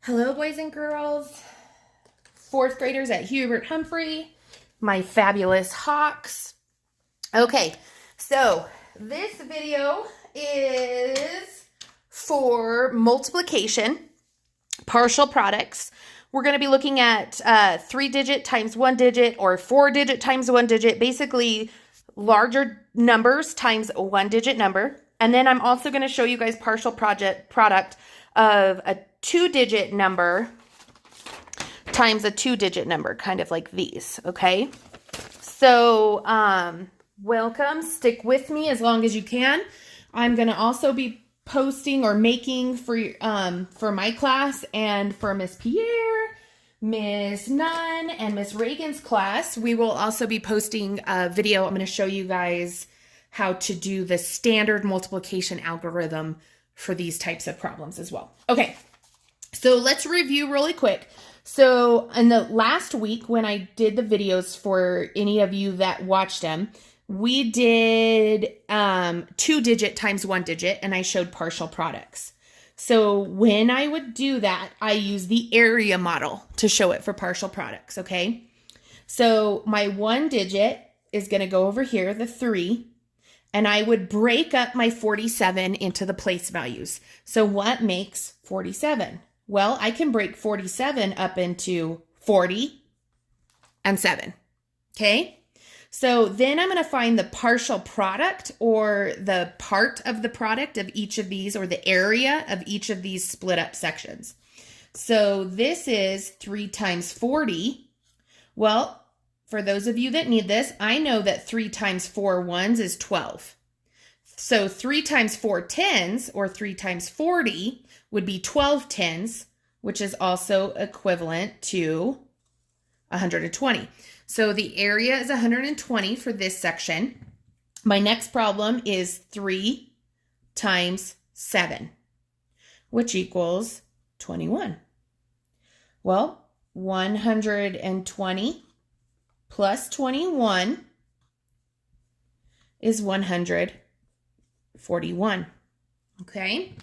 Hello, boys and girls, fourth graders at Hubert Humphrey, my fabulous hawks. Okay, so this video is for multiplication, partial products. We're going to be looking at 3-digit times 1-digit or 4-digit times 1-digit, basically larger numbers times a 1-digit number. And then I'm also going to show you guys partial product of a 2-digit number times a 2-digit number, kind of like these, okay? So, welcome. Stick with me as long as you can. I'm going to also be posting or making for my class and for Miss Pierre, Miss Nunn, and Miss Reagan's class. We will also be posting a video. I'm going to show you guys how to do the standard multiplication algorithm for these types of problems as well. Okay, so let's review really quick. So in the last week when I did the videos for any of you that watched them, we did 2-digit times 1-digit, and I showed partial products. So when I would do that, I use the area model to show it for partial products, okay? So my 1-digit is going to go over here, the 3, and I would break up my 47 into the place values. So what makes 47? Well, I can break 47 up into 40 and 7, okay? So then I'm going to find the partial product or the part of the product of each of these, or the area of each of these split up sections. So this is 3 times 40. Well, for those of you that need this, I know that 3 times 4 ones is 12. So 3 times 4 tens, or 3 times 40, would be 12 tens, which is also equivalent to 120. So the area is 120 for this section. My next problem is 3 times 7, which equals 21. Well, 120 plus 21 is 141. Okay?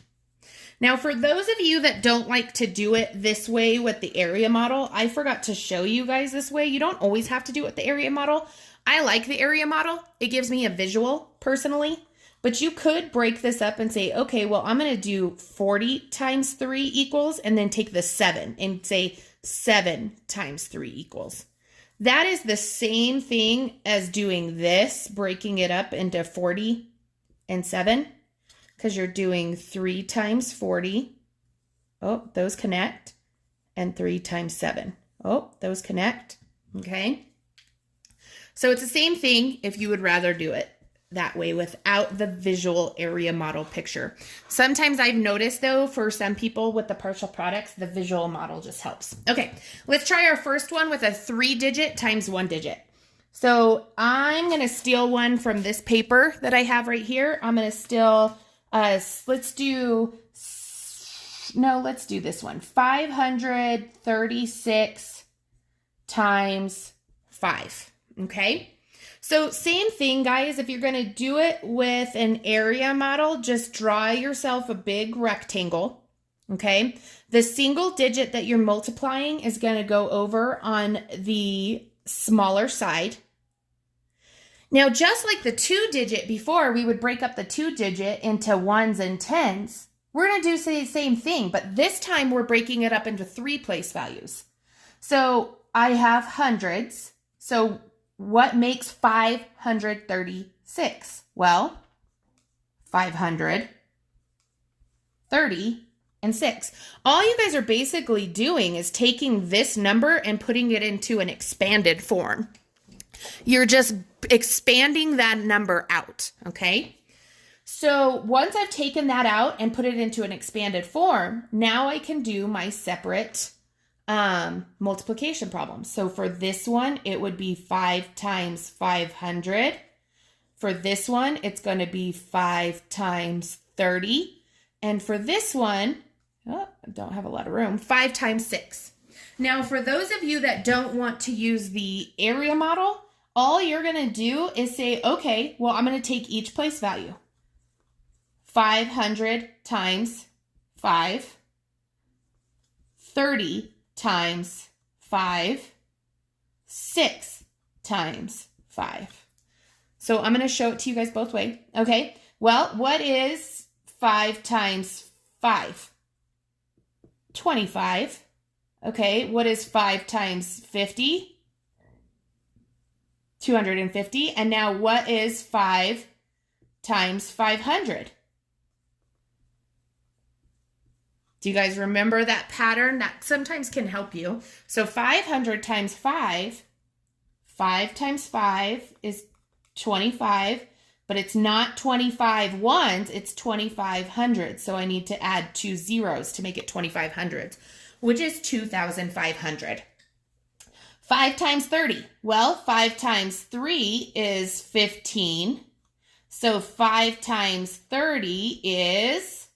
Now, for those of you that don't like to do it this way with the area model, I forgot to show you guys this way. You don't always have to do it with the area model. I like the area model. It gives me a visual personally, but you could break this up and say, okay, well, I'm going to do 40 times 3 equals, and then take the 7 and say 7 times 3 equals. That is the same thing as doing this, breaking it up into 40 and 7. Because you're doing 3 times 40. Oh, those connect. And 3 times 7. Oh, those connect. Okay. So it's the same thing if you would rather do it that way without the visual area model picture. Sometimes I've noticed, though, for some people with the partial products, the visual model just helps. Okay, let's try our first one with a 3-digit times 1-digit. So I'm going to steal one from this paper that I have right here. I'm going to steal... let's do this one. 536 times 5. Okay. So same thing, guys. If you're going to do it with an area model, just draw yourself a big rectangle. Okay. The single digit that you're multiplying is going to go over on the smaller side. Now, just like the 2-digit before, we would break up the 2-digit into 1s and 10s. We're going to do the same thing, but this time we're breaking it up into 3 place values. So I have hundreds. So what makes 536? Well, 530 and 6. All you guys are basically doing is taking this number and putting it into an expanded form. You're just expanding that number out, okay? So once I've taken that out and put it into an expanded form, now I can do my separate multiplication problem. So for this one, it would be 5 times 500. For this one, it's going to be 5 times 30. And for this one, I don't have a lot of room, 5 times 6. Now, for those of you that don't want to use the area model, all you're going to do is say, okay, well, I'm going to take each place value. 500 times 5. 30 times 5, 6 times 5. So I'm going to show it to you guys both ways. Okay, well, what is 5 times 5? 25. Okay, what is 5 times 50? 250. And now what is 5 times 500? Do you guys remember that pattern? That sometimes can help you. So 500 times 5, 5 times 5 is 25, but it's not 25 ones, it's 25 hundreds. So I need to add 2 zeros to make it 25 hundreds, which is 2,500. 5 times 30. Well, 5 times 3 is 15. So 5 times 30 is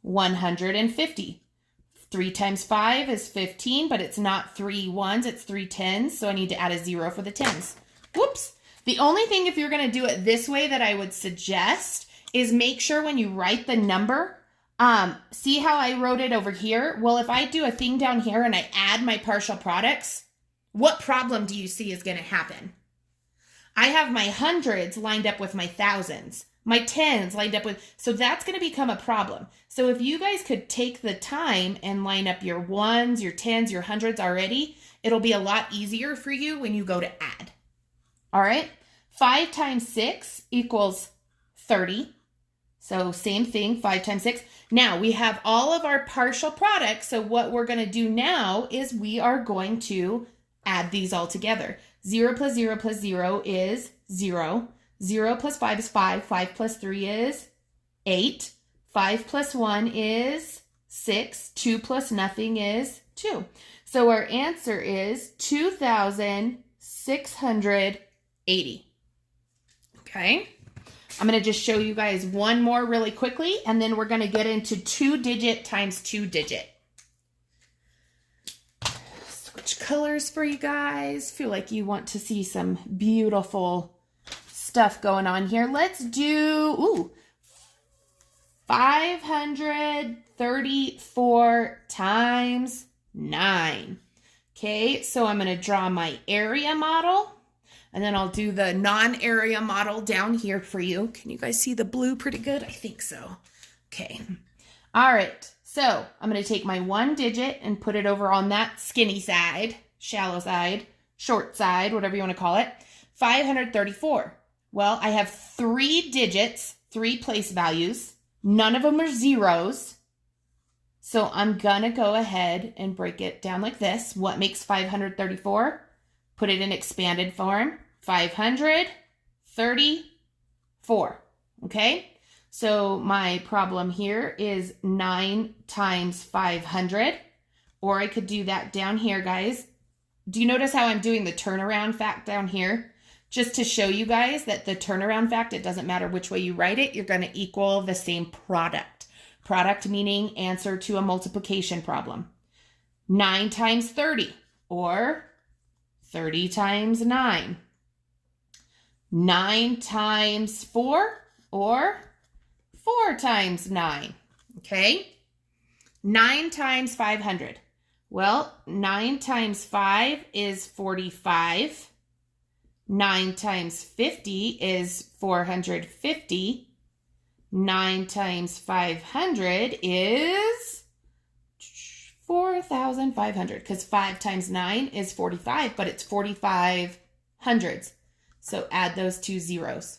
150. 3 times 5 is 15, but it's not 3 ones, it's 3 tens. So I need to add a 0 for the tens. Whoops. The only thing if you're going to do it this way that I would suggest is make sure when you write the number, see how I wrote it over here? Well, if I do a thing down here and I add my partial products, what problem do you see is going to happen? I have my hundreds lined up with my thousands, my tens lined up with, so that's going to become a problem. So if you guys could take the time and line up your ones, your tens, your hundreds already, it'll be a lot easier for you when you go to add. All right, 5 times 6 equals 30. So same thing, 5 times 6. Now we have all of our partial products. So what we're going to do now is we are going to add these all together. 0 plus 0 plus 0 is 0. 0 plus 5 is 5. 5 plus 3 is 8. 5 plus 1 is 6. 2 plus nothing is 2. So our answer is 2,680. Okay. I'm going to just show you guys one more really quickly, and then we're going to get into 2-digit times 2-digit. Switch colors for you guys. Feel like you want to see some beautiful stuff going on here. Let's do 534 times 9. Okay, so I'm going to draw my area model. And then I'll do the non-area model down here for you. Can you guys see the blue pretty good? I think so. Okay. All right. So I'm going to take my 1 digit and put it over on that skinny side, shallow side, short side, whatever you want to call it. 534. Well, I have 3 digits, 3 place values. None of them are zeros. So I'm going to go ahead and break it down like this. What makes 534? Put it in expanded form, 534, okay? So my problem here is 9 times 500, or I could do that down here, guys. Do you notice how I'm doing the turnaround fact down here? Just to show you guys that the turnaround fact, it doesn't matter which way you write it, you're going to equal the same product. Product meaning answer to a multiplication problem. 9 times 30, or 30 times 9. 9 times 4, or 4 times 9. Okay? 9 times 500. Well, 9 times 5 is 45. 9 times 50 is 450. 9 times 500 is 4,500, because 5 times 9 is 45, but it's 45 hundreds. So add those 2 zeros.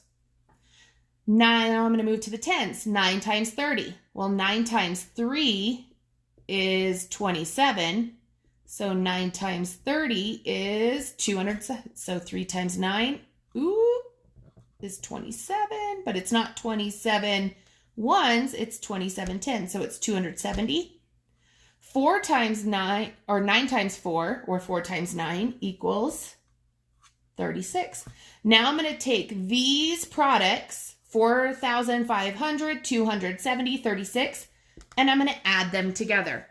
Now I'm going to move to the tens. 9 times 30. Well, 9 times 3 is 27. So 9 times 30 is 200. So 3 times 9, is 27, but it's not 27 ones, it's 27 tens. So it's 270. 4 times 9, or 9 times 4, or 4 times 9 equals 36. Now I'm going to take these products, 4,500, 270, 36, and I'm going to add them together.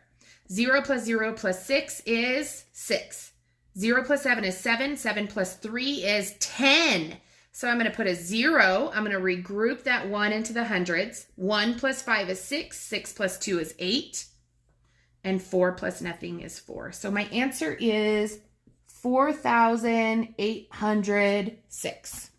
0 plus 0 plus 6 is 6. 0 plus 7 is 7. 7 plus 3 is 10. So I'm going to put a 0. I'm going to regroup that 1 into the hundreds. 1 plus 5 is 6. 6 plus 2 is 8. and 4 plus nothing is 4. So my answer is 4,806.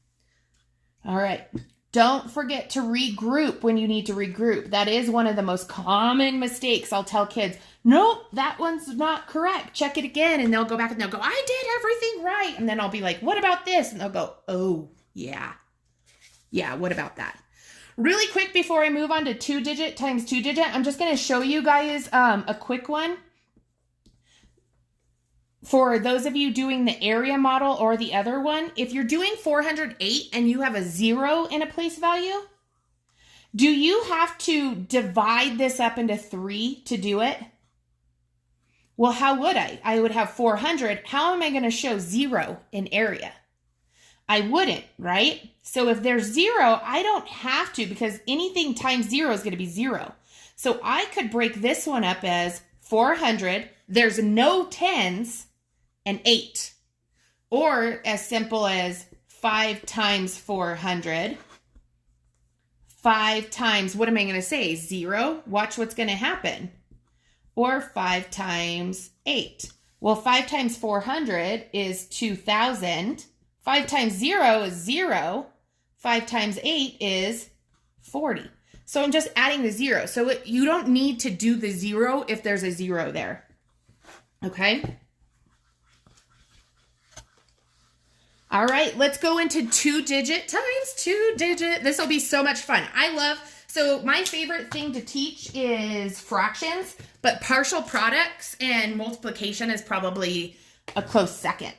All right. Don't forget to regroup when you need to regroup. That is one of the most common mistakes. I'll tell kids, nope, that one's not correct. Check it again. And they'll go back and they'll go, I did everything right. And then I'll be like, what about this? And they'll go, oh, yeah. Yeah, what about that? Really quick before I move on to 2-digit times 2-digit, I'm just going to show you guys a quick one. For those of you doing the area model or the other one, if you're doing 408 and you have a 0 in a place value, do you have to divide this up into 3 to do it? Well, how would I? I would have 400. How am I going to show 0 in area? I wouldn't, right? So if there's 0, I don't have to, because anything times 0 is going to be 0. So I could break this one up as 400. There's no 10s. And 8, or as simple as 5 times 400, 5 times, what am I going to say, 0? Watch what's going to happen. Or 5 times 8. Well, 5 times 400 is 2,000. 5 times 0 is 0. 5 times 8 is 40. So I'm just adding the 0. So you don't need to do the 0 if there's a 0 there. Okay? All right, let's go into 2-digit times 2-digit. This will be so much fun. So my favorite thing to teach is fractions, but partial products and multiplication is probably a close second.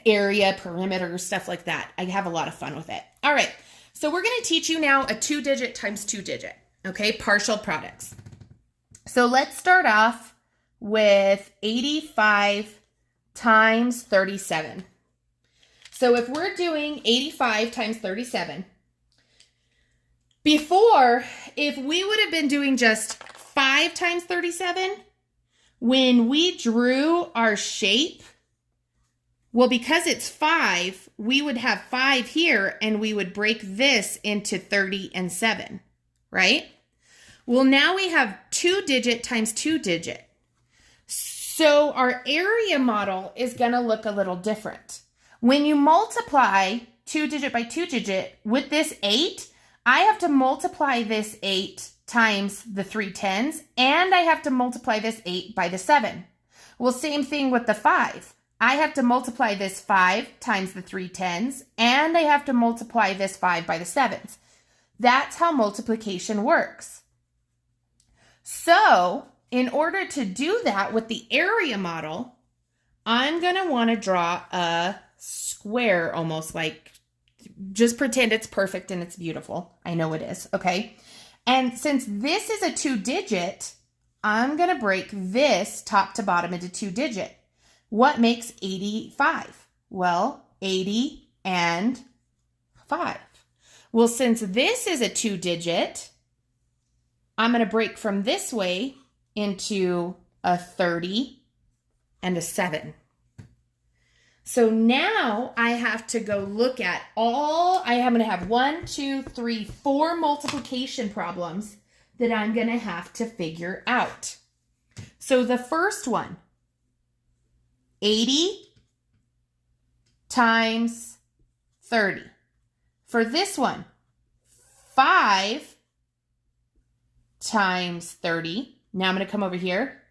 Area, perimeter, stuff like that. I have a lot of fun with it. All right, so we're gonna teach you now a 2-digit times 2-digit, okay? Partial products. So let's start off with 85 times 37. So if we're doing 85 times 37, before, if we would have been doing just 5 times 37, when we drew our shape, well, because it's 5, we would have 5 here, and we would break this into 30 and 7, right? Well, now we have 2-digit times 2-digit. So our area model is going to look a little different. When you multiply 2-digit by 2-digit with this 8, I have to multiply this 8 times the 3 10s, and I have to multiply this 8 by the 7. Well, same thing with the 5. I have to multiply this 5 times the 3 10s, and I have to multiply this 5 by the 7s. That's how multiplication works. So, in order to do that with the area model, I'm going to want to draw a square, almost like, just pretend it's perfect and it's beautiful. I know it is, okay? And since this is a 2-digit, I'm going to break this top to bottom into 2-digit. What makes 85? Well, 80 and 5. Well, since this is a 2-digit, I'm going to break from this way into a 30 and a 7. So now I have to go look at I'm going to have 1, 2, 3, 4 multiplication problems that I'm going to have to figure out. So the first one, 80 times 30. For this one, 5 times 30. Now I'm going to come over here.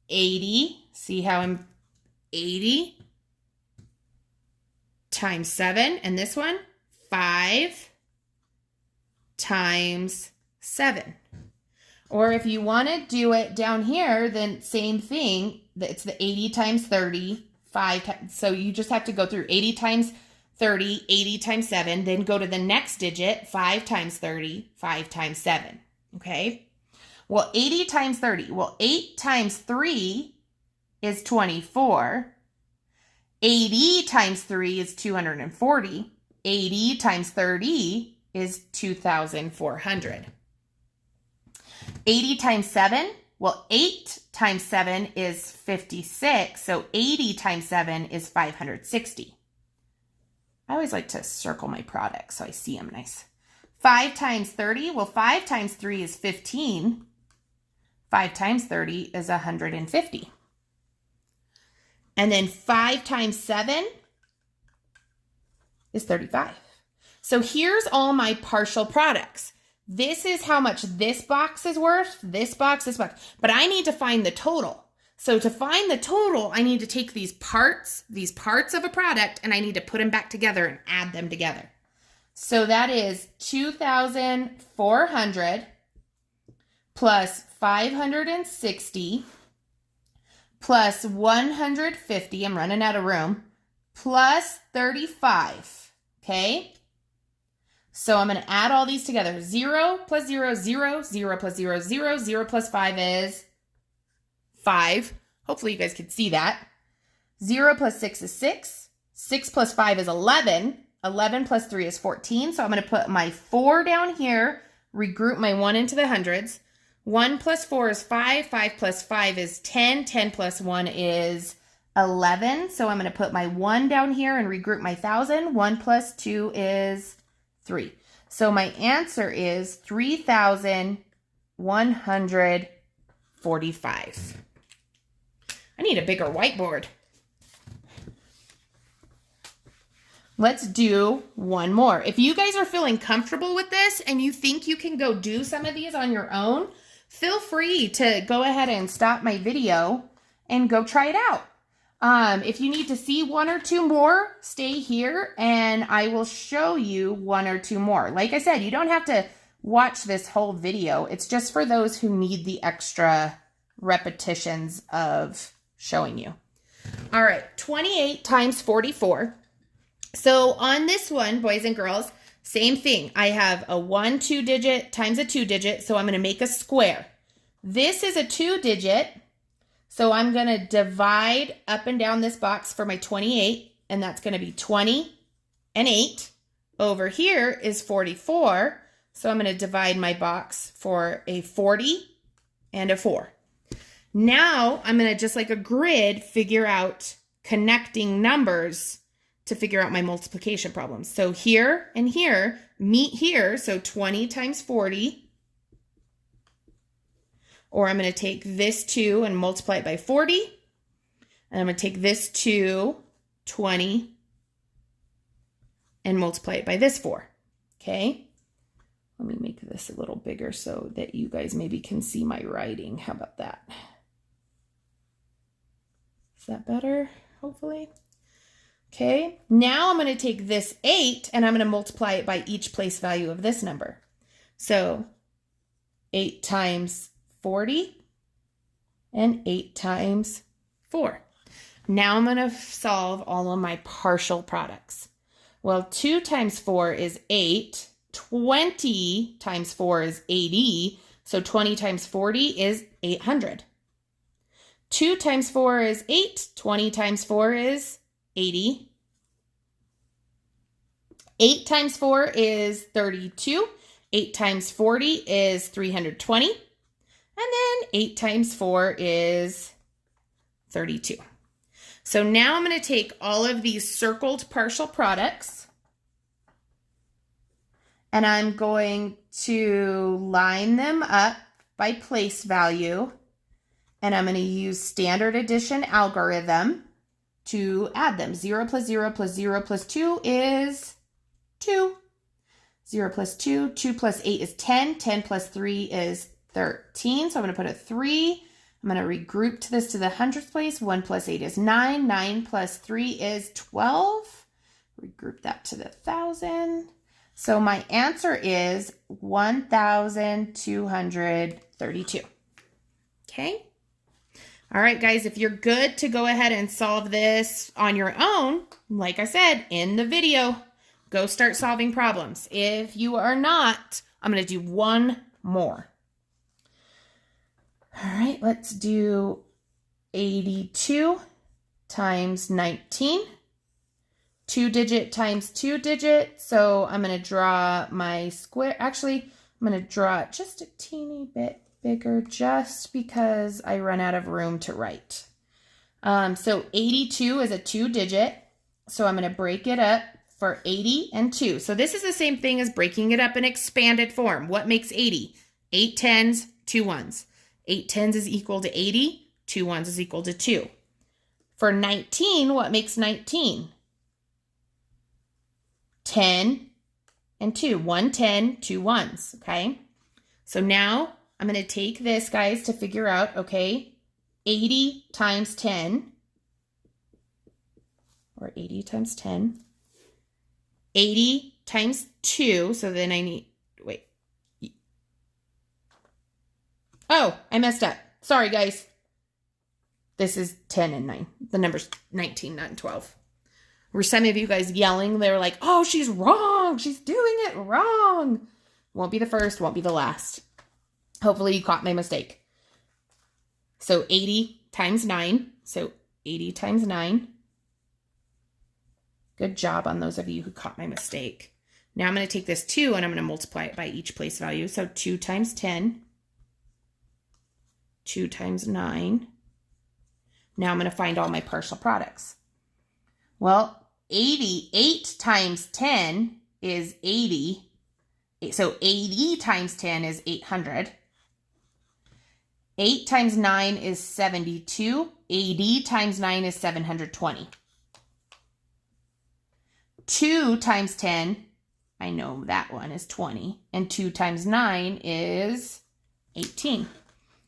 80. See how I'm 80 times 7. And this one, 5 times 7. Or if you want to do it down here, then same thing. It's the 80 times 30, 5 times. So you just have to go through 80 times 30, 80 times 7, then go to the next digit, 5 times 30, 5 times 7. Okay? Well, 80 times 30. Well, 8 times 3 is 24. 80 times 3 is 240. 80 times 30 is 2,400. 80 times 7, well, 8 times 7 is 56, so 80 times 7 is 560. I always like to circle my products so I see them nice. 5 times 30, well, 5 times 3 is 15. 5 times 30 is 150. And then 5 times 7 is 35. So here's all my partial products. This is how much this box is worth, this box, but I need to find the total. So to find the total, I need to take these parts of a product, and I need to put them back together and add them together. So that is 2,400 plus 560 plus 150, I'm running out of room, plus 35, okay? So I'm going to add all these together. 0 plus 0, 0, 0 plus 0, 0, 0 plus 5 is 5. Hopefully you guys can see that. 0 plus 6 is 6. 6 plus 5 is 11. 11 plus 3 is 14. So I'm going to put my 4 down here, regroup my 1 into the hundreds. 1 plus 4 is 5. 5 plus 5 is 10. 10 plus 1 is 11. So I'm going to put my 1 down here and regroup my 1,000. 1 plus 2 is 3. So my answer is 3,145. I need a bigger whiteboard. Let's do one more. If you guys are feeling comfortable with this and you think you can go do some of these on your own, feel free to go ahead and stop my video and go try it out. If you need to see 1 or 2 more, stay here and I will show you 1 or 2 more. Like I said, you don't have to watch this whole video. It's just for those who need the extra repetitions of showing you. All right, 28 times 44. So on this one, boys and girls, same thing. I have a 1 2-digit times a 2-digit, so I'm going to make a square. This is a 2-digit, so I'm going to divide up and down this box for my 28, and that's going to be 20 and 8. Over here is 44, so I'm going to divide my box for a 40 and a 4. Now I'm going to, just like a grid, figure out connecting numbers to figure out my multiplication problems. So here and here meet here, so 20 times 40, or I'm going to take this 2 and multiply it by 40, and I'm going to take this 2, 20, and multiply it by this 4, okay? Let me make this a little bigger so that you guys maybe can see my writing. How about that? Is that better, hopefully? Okay, now I'm going to take this 8 and I'm going to multiply it by each place value of this number. So 8 times 40 and 8 times 4. Now I'm going to solve all of my partial products. Well, 2 times 4 is 8. 20 times 4 is 80. So 20 times 40 is 800. 2 times 4 is 8. 20 times 4 is 80. 8 times 4 is 32. 8 times 40 is 320. And then 8 times 4 is 32. So now I'm going to take all of these circled partial products and I'm going to line them up by place value. And I'm going to use standard addition algorithm to add them. 0 plus 0 plus 0 plus 2 is 2. 0 plus 2. 2 plus 8 is 10. 10 plus 3 is 13. So I'm going to put a 3. I'm going to regroup this to the hundredths place. 1 plus 8 is 9. 9 plus 3 is 12. Regroup that to the 1,000. So my answer is 1,232. Okay. All right, guys, if you're good to go ahead and solve this on your own, like I said in the video, go start solving problems. If you are not, I'm going to do one more. All right, let's do 82 times 19. 2-digit times 2-digit. So I'm going to draw my square. Actually, I'm going to draw it just a teeny bit bigger just because I run out of room to write. So 82 is a 2-digit. So I'm going to break it up for 80 and 2. So this is the same thing as breaking it up in expanded form. What makes 80? 8 10s, 2 1s. 8 tens is equal to 80. 2 ones is equal to 2. For 19, what makes 19? 10 and 2. 1 10, 2 ones, okay? So now I'm going to take this, guys, to figure out, okay, 80 times 10, or 80 times 10, 80 times 2, so then I need, wait. Oh, I messed up. Sorry, guys. This is 10 and 9. The number's 19, not 12. Were some of you guys yelling? They were like, oh, she's wrong. She's doing it wrong. Won't be the first, won't be the last. Hopefully you caught my mistake. So 80 times 9. So 80 times 9. Good job on those of you who caught my mistake. Now I'm going to take this 2 and I'm going to multiply it by each place value. So 2 times 10. 2 times 9. Now I'm going to find all my partial products. Well, 88 times 10 is 80. So 80 times 10 is 800. 8 times 9 is 72. 80 times 9 is 720. 2 times 10, I know that one is 20. And 2 times 9 is 18.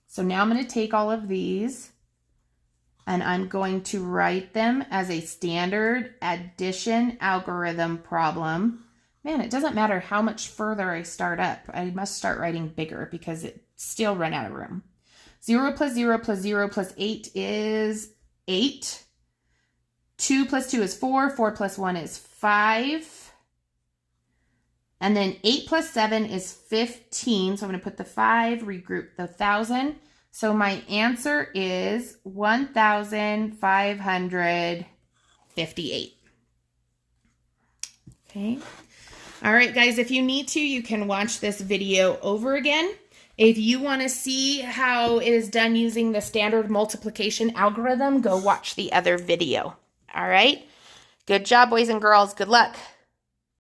So now I'm going to take all of these and I'm going to write them as a standard addition algorithm problem. Man, it doesn't matter how much further I start up. I must start writing bigger because it still run out of room. 0 plus 0 plus 0 plus 8 is 8. 2 plus 2 is 4. 4 plus 1 is 5. And then 8 plus 7 is 15. So I'm going to put the 5, regroup the 1,000. So my answer is 1,558. Okay. All right, guys, if you need to, you can watch this video over again. If you want to see how it is done using the standard multiplication algorithm, go watch the other video. All right. Good job, boys and girls. Good luck.